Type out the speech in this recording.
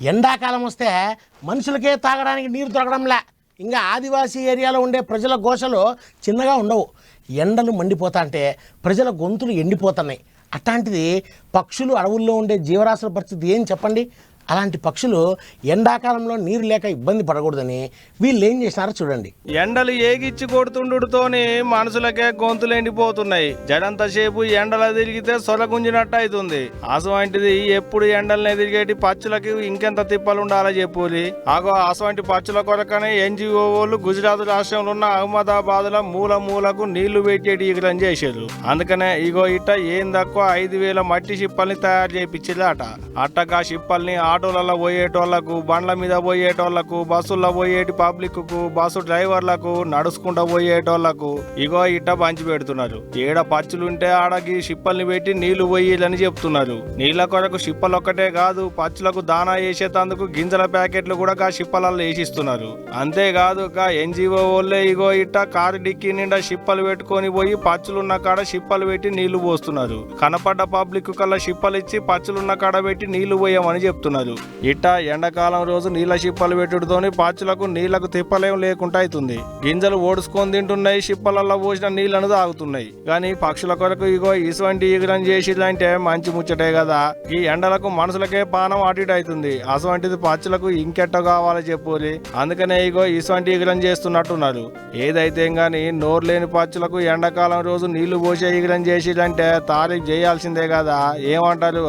ఎండాకాలం వస్తే మనుషులకే తాగడానికి నీరు దొరకడంలే. ఇంకా ఆదివాసీ ఏరియాలో ఉండే ప్రజల ఘోషలు చిన్నగా ఉండవు. ఎండలు మండిపోతా అంటే ప్రజల గొంతులు ఎండిపోతున్నాయి. అట్లాంటిది పక్షులు, అడవుల్లో ఉండే జీవరాశుల పరిస్థితి ఏం చెప్పండి. అలాంటి పక్షులు ఎండాకాలంలో నీరు లేక ఇబ్బంది పడకూడదని వీళ్ళు ఏం చేసినారో చూడండి. ఎండలు ఏగిచ్చి కొడుతుండుతోని మనుషులకే గొంతులు ఎండిపోతున్నాయి. జడంతసేపు ఎండలు తిరిగితే సొరగుంజినట్టు అవుతుంది. అసవంటిది ఎప్పుడు ఎండలనే తిరిగేటి పచ్చులకి ఇంకెంత తిప్పలు ఉండాలో చెప్పులి. అసవంటి పచ్చుల కొరకనే ఎన్జిఓ వాళ్ళు గుజరాత్ రాష్ట్రంలో ఉన్న అహ్మదాబాద్ లో మూలకు నీళ్లు పెట్టేటి ఈగరం చేశారు. అందుకనే ఇట్ట ఏం తక్కువ 5,000 మట్టి షిప్పల్ని తయారు చేయించిల్లట. అట్టగా షిప్పల్ని ఆటోలలో పోయేటోళ్లకు, బండ్ల మీద పోయేటోళ్లకు, బస్సుల్లో పోయేటి పబ్లిక్ కు, బస్సు డ్రైవర్లకు, నడుచుకుంటూ పోయేటోళ్లకు ఇట్ట పంచి పెడుతున్నారు. ఏడ పచ్చులుంటే ఆడకి షిప్పల్ని పెట్టి నీళ్లు పోయిలని చెప్తున్నారు. నీళ్ల కొరకు షిప్పలు ఒక్కటే కాదు, పచ్చులకు దానా వేసేటందుకు గింజల ప్యాకెట్లు కూడా షిప్పలలో వేసిస్తున్నారు. అంతేకాదు ఎన్జిఓ వాళ్ళే ఇట్ట కారు డిక్కి నిండా షిప్పలు పెట్టుకొని పోయి పచ్చులున్న కాడ షిప్పలు పెట్టి నీళ్లు పోస్తున్నారు. కనపడ్డ పబ్లిక్ కల్లా షిప్పలు ఇచ్చి పచ్చులున్న కాడ పెట్టి నీళ్లు పోయామని చెప్తున్నారు. ఇట్ట ఎండాకాలం రోజు నీళ్ల షిప్పలు పెట్టుడుతోని పచ్చులకు నీళ్లకు తిప్పలేం లేకుండా అవుతుంది. గింజలు ఓడుచుకొని తింటున్నాయి, షిప్పలలో పోసిన నీళ్లను తాగుతున్నాయి. కానీ పక్షుల కొరకు ఇటువంటి ఈగరం చేసిదంటే మంచి ముచ్చటే కదా. ఈ ఎండలకు మనుషులకే పానం అటు అవుతుంది. అటువంటిది పచ్చులకు ఇంకెట్ట కావాలో చెప్పులి. అందుకనే ఇటువంటి ఈగరం చేస్తున్నట్టున్నారు. ఏదైతే గాని నోరు లేని పచ్చులకు ఎండాకాలం రోజు నీళ్లు పోసే ఈగరం చేసిదంటే తారీఫ్ చేయాల్సిందే కదా. ఏమంటారు?